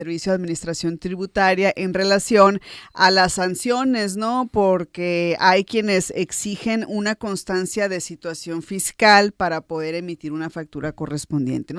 Servicio de Administración Tributaria en relación a las sanciones, ¿no? Porque hay quienes exigen una constancia de situación fiscal para poder emitir una factura correspondiente.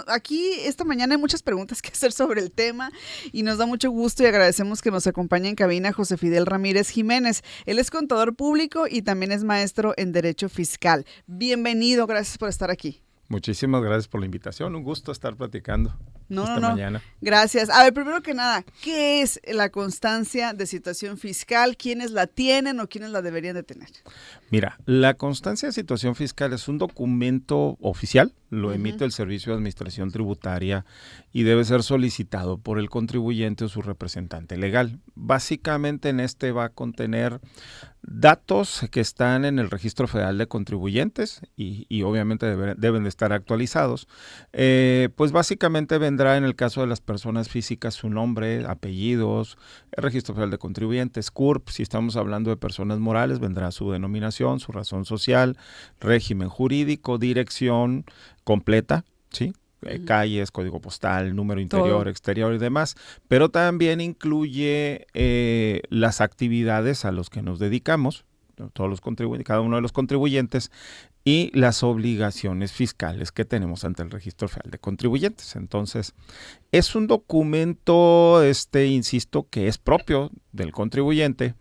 Aquí esta mañana hay muchas preguntas que hacer sobre el tema y nos da mucho gusto y agradecemos que nos acompañe en cabina José Fidel Ramírez Jiménez. Él es contador público y también es maestro en Derecho Fiscal. Bienvenido, gracias por estar aquí. Muchísimas gracias por la invitación, un gusto estar platicando esta mañana. Gracias. A ver, primero que nada, ¿qué es la constancia de situación fiscal? ¿Quiénes la tienen o quiénes la deberían de tener? Mira, la constancia de situación fiscal es un documento oficial, lo emite el Servicio de Administración Tributaria y debe ser solicitado por el contribuyente o su representante legal. Básicamente en este va a contener datos que están en el Registro Federal de Contribuyentes y obviamente deben de estar actualizados. Pues básicamente vendrá en el caso de las personas físicas su nombre, apellidos, el Registro Federal de Contribuyentes, CURP. Si estamos hablando de personas morales, vendrá su denominación, su razón social, régimen jurídico, dirección completa, ¿sí? Calles, código postal, número interior, todo, exterior y demás, pero también incluye las actividades a las que nos dedicamos, todos los contribuyentes, cada uno de los contribuyentes, y las obligaciones fiscales que tenemos ante el Registro Federal de Contribuyentes. Entonces, es un documento, insisto, que es propio del contribuyente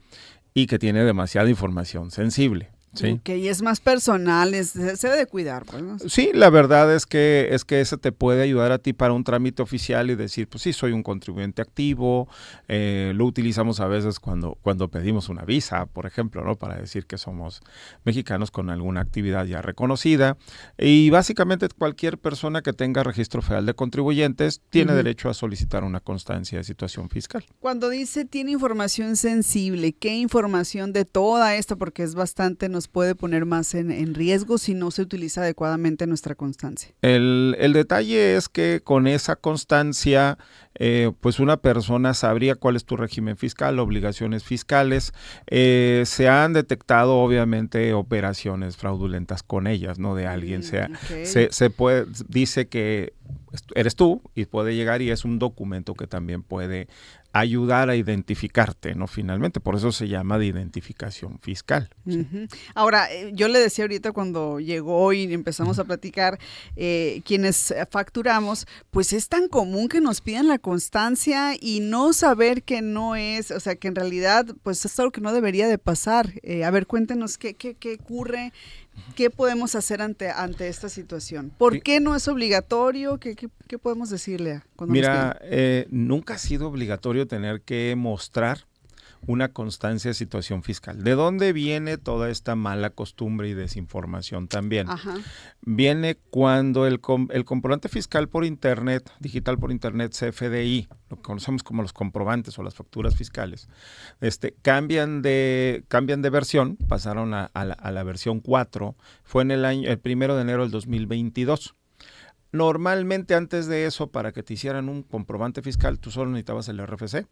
y que tiene demasiada información sensible. Sí. Ok, y es más personal, se debe de cuidar, pues, ¿no? Sí, la verdad es que ese te puede ayudar a ti para un trámite oficial y decir, pues sí, soy un contribuyente activo. Lo utilizamos a veces cuando pedimos una visa, por ejemplo, ¿no? Para decir que somos mexicanos con alguna actividad ya reconocida. Y básicamente cualquier persona que tenga Registro Federal de Contribuyentes tiene derecho a solicitar una constancia de situación fiscal. Cuando dice tiene información sensible, ¿qué información de toda esta? Porque es bastante, nos puede poner más en riesgo si no se utiliza adecuadamente nuestra constancia. El detalle es que con esa constancia, pues una persona sabría cuál es tu régimen fiscal, obligaciones fiscales. Se han detectado obviamente operaciones fraudulentas con ellas, ¿no? De alguien. Dice que eres tú y puede llegar y es un documento que también puede ayudar a identificarte, ¿no? Finalmente, por eso se llama de identificación fiscal. ¿Sí? Ahora, yo le decía ahorita cuando llegó y empezamos a platicar, quienes facturamos, pues es tan común que nos pidan la constancia y no saber que no es, o sea, que en realidad, pues es algo que no debería de pasar. A ver, cuéntenos qué ocurre. ¿Qué podemos hacer ante esta situación? ¿Por qué no es obligatorio? ¿Qué podemos decirle cuando nos piden? Nunca ha sido obligatorio tener que mostrar una constancia de situación fiscal. ¿De dónde viene toda esta mala costumbre y desinformación también? Viene cuando el comprobante fiscal por internet, digital por internet, CFDI, lo que conocemos como los comprobantes o las facturas fiscales, cambian de versión, pasaron a la versión 4, fue en el 1 de enero del 2022. Normalmente antes de eso, para que te hicieran un comprobante fiscal, tú solo necesitabas el RFC.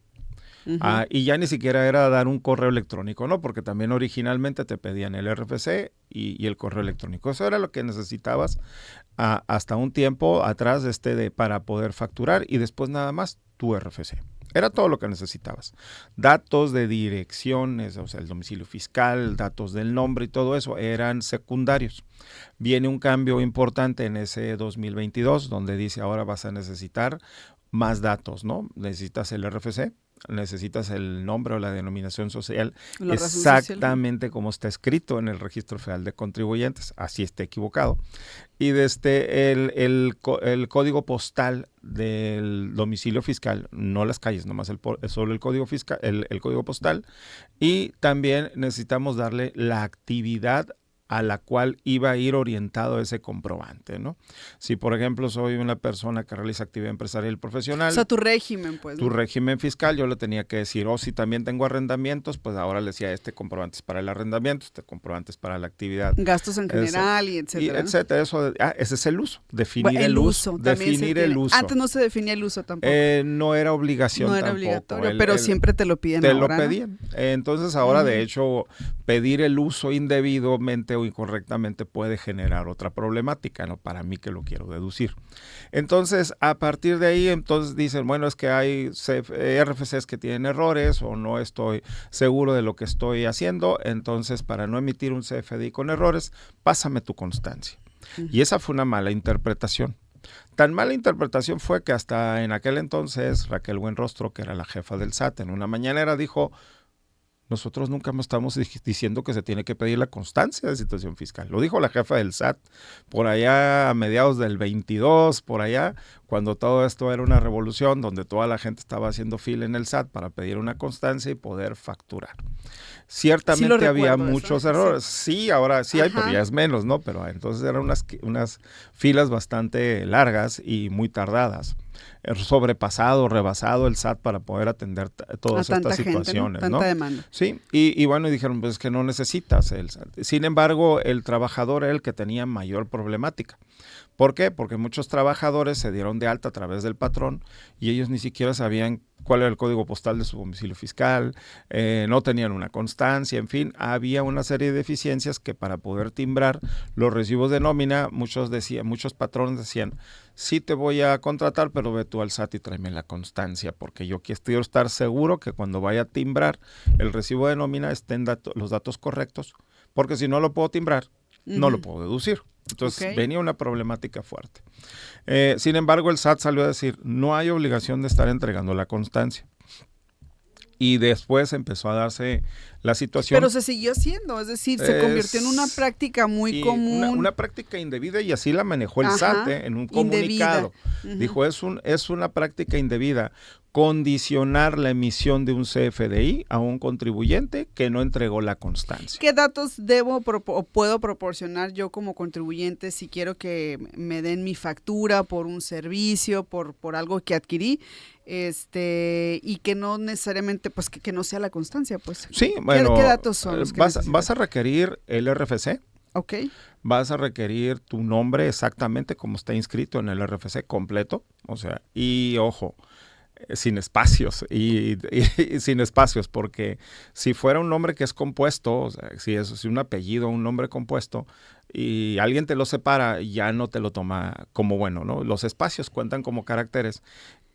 Y ya ni siquiera era dar un correo electrónico, ¿no? Porque también originalmente te pedían el RFC y el correo electrónico. Eso era lo que necesitabas hasta un tiempo atrás para poder facturar y después nada más tu RFC. Era todo lo que necesitabas. Datos de direcciones, o sea, el domicilio fiscal, datos del nombre y todo eso eran secundarios. Viene un cambio importante en ese 2022 donde dice ahora vas a necesitar más datos, ¿no? Necesitas el RFC, necesitas el nombre o la denominación social exactamente como está escrito en el Registro Federal de Contribuyentes, así esté equivocado. Y el código postal del domicilio fiscal, no las calles, nomás solo el código fiscal, el código postal. Y también necesitamos darle la actividad a la cual iba a ir orientado ese comprobante, ¿no? Si, por ejemplo, soy una persona que realiza actividad empresarial profesional. O sea, tu régimen, pues. Tu régimen fiscal, yo le tenía que decir, si también tengo arrendamientos, pues ahora le decía, comprobante es para el arrendamiento, comprobante es para la actividad. Gastos en general y etcétera. Etcétera, ese es el uso, definir el uso. Definir el uso. Antes no se definía el uso tampoco. No era obligación tampoco. No era obligatorio, pero siempre te lo piden ahora. Te lo pedían. Entonces ahora, de hecho, pedir el uso indebidamente correctamente o incorrectamente puede generar otra problemática, ¿no? Para mí que lo quiero deducir. Entonces, a partir de ahí, entonces dicen, bueno, es que hay RFCs que tienen errores o no estoy seguro de lo que estoy haciendo, entonces para no emitir un CFDI con errores, pásame tu constancia. Y esa fue una mala interpretación. Tan mala interpretación fue que hasta en aquel entonces Raquel Buenrostro, que era la jefa del SAT, en una mañanera dijo, nosotros nunca estamos diciendo que se tiene que pedir la constancia de situación fiscal. Lo dijo la jefa del SAT por allá a mediados del 22, por allá, cuando todo esto era una revolución, donde toda la gente estaba haciendo fila en el SAT para pedir una constancia y poder facturar. Ciertamente sí había muchos errores. Sí, ahora sí hay, pero ya es menos, ¿no? Pero entonces eran unas filas bastante largas y muy tardadas. Sobrepasado, rebasado el SAT para poder atender todas estas situaciones, ¿no? Tanta demanda. Sí, y bueno, y dijeron, pues es que no necesitas el SAT. Sin embargo, el trabajador era el que tenía mayor problemática. ¿Por qué? Porque muchos trabajadores se dieron de alta a través del patrón y ellos ni siquiera sabían cuál era el código postal de su domicilio fiscal, no tenían una constancia, en fin, había una serie de deficiencias que para poder timbrar los recibos de nómina, muchos patrones decían, sí te voy a contratar, pero ve tú al SAT y tráeme la constancia, porque yo quiero estar seguro que cuando vaya a timbrar el recibo de nómina estén los datos correctos, porque si no lo puedo timbrar, no lo puedo deducir. Entonces venía una problemática fuerte. Sin embargo, el SAT salió a decir, no hay obligación de estar entregando la constancia. Y después empezó a darse la situación. Pero se siguió haciendo, es decir, se convirtió en una práctica muy común. Una práctica indebida y así la manejó el SAT en un comunicado. Dijo, es una práctica indebida condicionar la emisión de un CFDI a un contribuyente que no entregó la constancia. ¿Qué datos debo o puedo proporcionar yo como contribuyente si quiero que me den mi factura por un servicio, por algo que adquirí? Y que no necesariamente, pues que no sea la constancia, pues. Sí, bueno. ¿Qué datos son los que vas a requerir el RFC. Ok. Vas a requerir tu nombre exactamente como está inscrito en el RFC completo, o sea, y ojo, sin espacios y sin espacios, porque si fuera un nombre que es compuesto, o sea, si es un apellido, un nombre compuesto, y alguien te lo separa, ya no te lo toma como bueno, ¿no? Los espacios cuentan como caracteres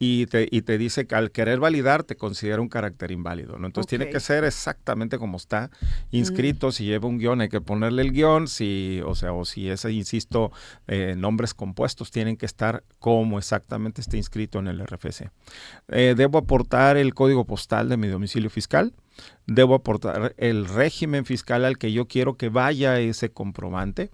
y te dice que al querer validar te considera un carácter inválido, ¿no? Entonces tiene que ser exactamente como está inscrito. Si lleva un guión hay que ponerle el guión, o si es, insisto, nombres compuestos tienen que estar como exactamente está inscrito en el RFC. Debo aportar el código postal de mi domicilio fiscal. Debo aportar el régimen fiscal al que yo quiero que vaya ese comprobante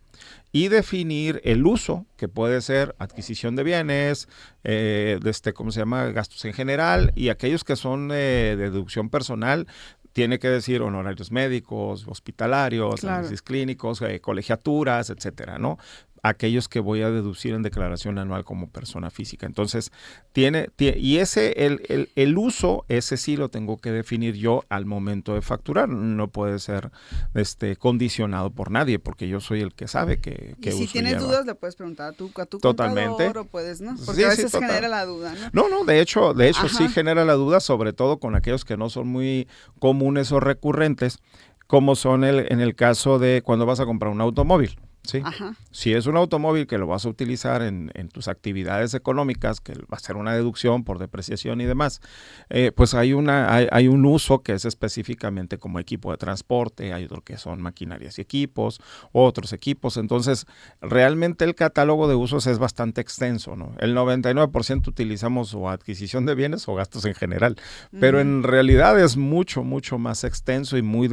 y definir el uso, que puede ser adquisición de bienes, gastos en general, y aquellos que son de deducción personal, tiene que decir honorarios médicos, hospitalarios, análisis clínicos, colegiaturas, etcétera, ¿no? Aquellos que voy a deducir en declaración anual como persona física. Entonces, y el uso, ese sí lo tengo que definir yo al momento de facturar. No puede ser condicionado por nadie, porque yo soy el que sabe que uso si tienes lleva. Dudas, le puedes preguntar a tu Totalmente. contador, o puedes, ¿no? Porque a veces genera la duda, ¿no? No, de hecho sí genera la duda, sobre todo con aquellos que no son muy comunes o recurrentes, como son en el caso de cuando vas a comprar un automóvil. ¿Sí? Si es un automóvil que lo vas a utilizar en tus actividades económicas, que va a ser una deducción por depreciación y demás, pues hay un uso que es específicamente como equipo de transporte, hay otro que son maquinarias y equipos, otros equipos. Entonces, realmente el catálogo de usos es bastante extenso, ¿no? El 99% utilizamos o adquisición de bienes o gastos en general, pero en realidad es mucho, mucho más extenso y muy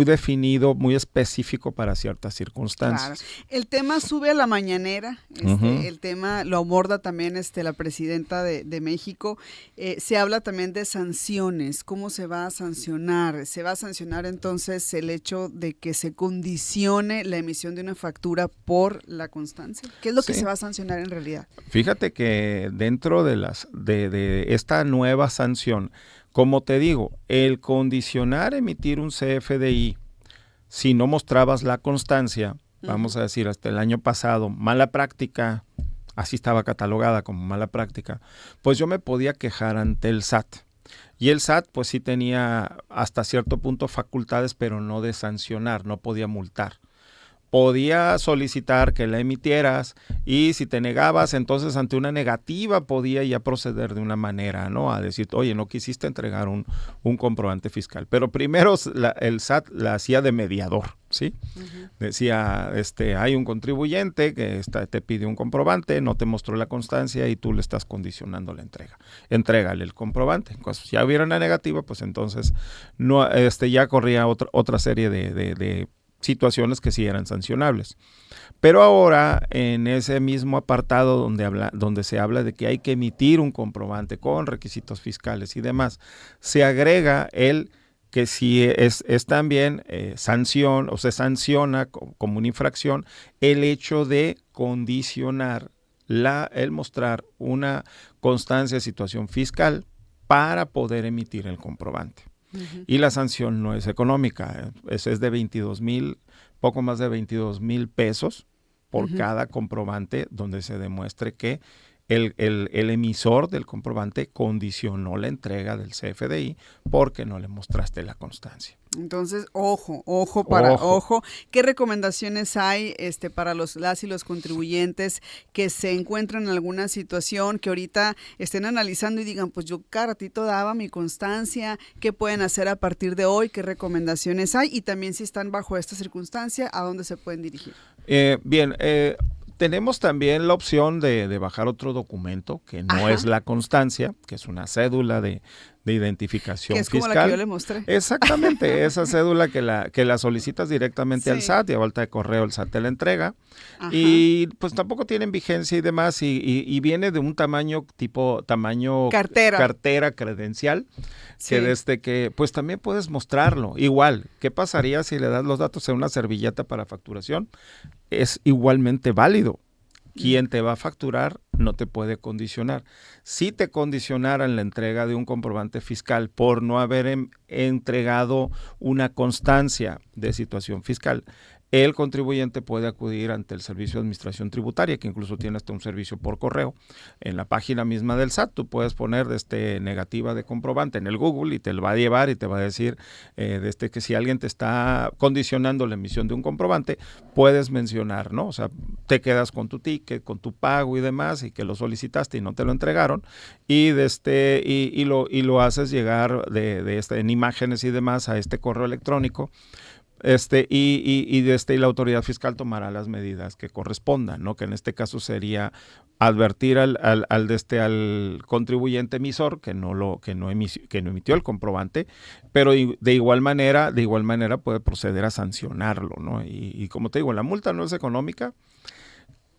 definido, muy específico para ciertas circunstancias. Claro. El tema sube a la mañanera, el tema lo aborda también la presidenta de México. Se habla también de sanciones, ¿cómo se va a sancionar? ¿Se va a sancionar entonces el hecho de que se condicione la emisión de una factura por la constancia? ¿Qué es lo que se va a sancionar en realidad? Fíjate que dentro de esta nueva sanción, como te digo, el condicionar emitir un CFDI si no mostrabas la constancia, vamos a decir, hasta el año pasado, mala práctica, así estaba catalogada como mala práctica, pues yo me podía quejar ante el SAT. Y el SAT pues sí tenía hasta cierto punto facultades, pero no de sancionar, no podía multar. podía solicitar que la emitieras y si te negabas, entonces ante una negativa podía ya proceder de una manera, ¿no? A decir, oye, no quisiste entregar un comprobante fiscal. Pero primero el SAT la hacía de mediador, ¿sí? Uh-huh. Decía, hay un contribuyente que te pide un comprobante, no te mostró la constancia y tú le estás condicionando la entrega. Entrégale el comprobante. Pues, si ya hubiera una negativa, pues entonces no, ya corría otra serie de situaciones que sí eran sancionables. Pero ahora, en ese mismo apartado donde se habla de que hay que emitir un comprobante con requisitos fiscales y demás, se agrega el que si es también sanción o se sanciona como una infracción el hecho de condicionar el mostrar una constancia de situación fiscal para poder emitir el comprobante. Uh-huh. Y la sanción no es económica, es de 22,000, poco más de 22,000 pesos por uh-huh. cada comprobante donde se demuestre que el emisor del comprobante condicionó la entrega del CFDI porque no le mostraste la constancia. Entonces, ojo. ¿Qué recomendaciones hay para las y los contribuyentes que se encuentran en alguna situación que ahorita estén analizando y digan, pues yo cada ratito daba mi constancia, ¿qué pueden hacer a partir de hoy? ¿Qué recomendaciones hay? Y también si están bajo esta circunstancia, ¿a dónde se pueden dirigir? Tenemos también la opción de bajar otro documento que no Ajá. es la constancia, que es una cédula de identificación fiscal. Que es como la que yo le mostré. Exactamente, esa cédula que la solicitas directamente al SAT y a vuelta de correo el SAT te la entrega. Ajá. Y pues tampoco tienen vigencia y demás y viene de un tamaño cartera credencial. Sí. Que desde que, pues también puedes mostrarlo. Igual, ¿qué pasaría si le das los datos en una servilleta para facturación? Es igualmente válido. Quien te va a facturar no te puede condicionar. Si te condicionaran la entrega de un comprobante fiscal por no haber entregado una constancia de situación fiscal, el contribuyente puede acudir ante el Servicio de Administración Tributaria, que incluso tiene hasta un servicio por correo. En la página misma del SAT, tú puedes poner negativa de comprobante en el Google y te lo va a llevar y te va a decir que si alguien te está condicionando la emisión de un comprobante, puedes mencionar, ¿no? O sea, te quedas con tu ticket, con tu pago y demás, y que lo solicitaste y no te lo entregaron, y lo haces llegar en imágenes y demás a este correo electrónico. Y la autoridad fiscal tomará las medidas que correspondan, ¿no? Que en este caso sería advertir al contribuyente emisor que no emitió el comprobante, pero de igual manera puede proceder a sancionarlo, ¿no? Y como te digo, la multa no es económica.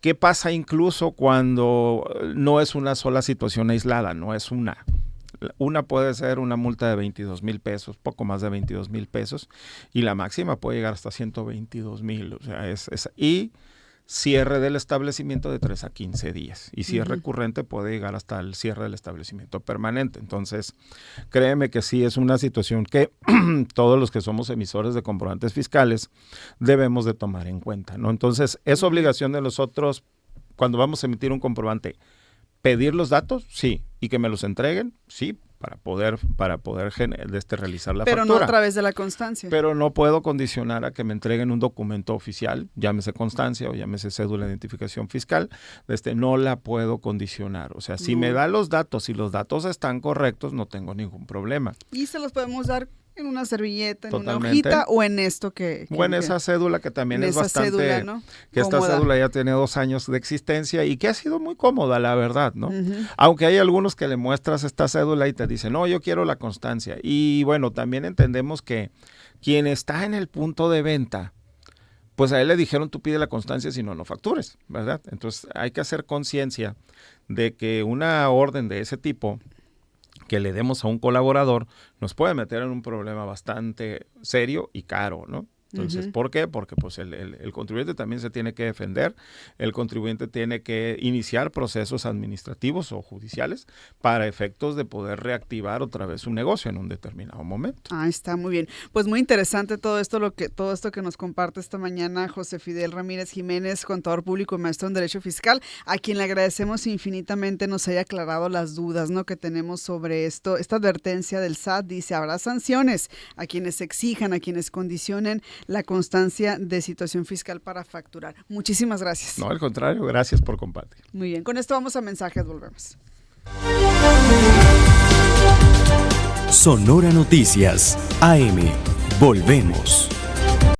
¿Qué pasa incluso cuando no es una sola situación aislada? No es una. Una puede ser una multa de 22,000 pesos, poco más de 22,000 pesos, y la máxima puede llegar hasta 122,000. O sea, y cierre del establecimiento de 3 a 15 días. Y si es recurrente, puede llegar hasta el cierre del establecimiento permanente. Entonces, créeme que sí es una situación que todos los que somos emisores de comprobantes fiscales debemos de tomar en cuenta, ¿no? Entonces, es obligación de nosotros, cuando vamos a emitir un comprobante, pedir los datos, sí, y que me los entreguen, sí, para poder realizar la factura. Pero no a través de la constancia. Pero no puedo condicionar a que me entreguen un documento oficial, llámese constancia o llámese cédula de identificación fiscal, no la puedo condicionar. O sea, si me da los datos y los datos están correctos, no tengo ningún problema. Y se los podemos dar en una servilleta, Totalmente. En una hojita o en esto o en esa cédula que también es bastante cédula, ¿no? Que cómoda. Esta cédula ya tiene 2 años de existencia y que ha sido muy cómoda, la verdad, ¿no? Aunque hay algunos que le muestras esta cédula y te dicen, no, yo quiero la constancia. Y bueno, también entendemos que quien está en el punto de venta, pues a él le dijeron, tú pide la constancia, si no, no factures, ¿verdad? Entonces hay que hacer conciencia de que una orden de ese tipo que le demos a un colaborador nos puede meter en un problema bastante serio y caro, ¿no? Entonces, ¿por qué? Porque pues el contribuyente también se tiene que defender, el contribuyente tiene que iniciar procesos administrativos o judiciales para efectos de poder reactivar otra vez su negocio en un determinado momento. Ah, está muy bien. Pues muy interesante todo esto que nos comparte esta mañana José Fidel Ramírez Jiménez, contador público y maestro en Derecho Fiscal, a quien le agradecemos infinitamente nos haya aclarado las dudas, ¿no?, que tenemos sobre esto. Esta advertencia del SAT dice, habrá sanciones a quienes exijan, a quienes condicionen la constancia de situación fiscal para facturar. Muchísimas gracias. No, al contrario, gracias por compartir. Muy bien, con esto vamos a mensajes, volvemos. Sonora Noticias, AM. Volvemos.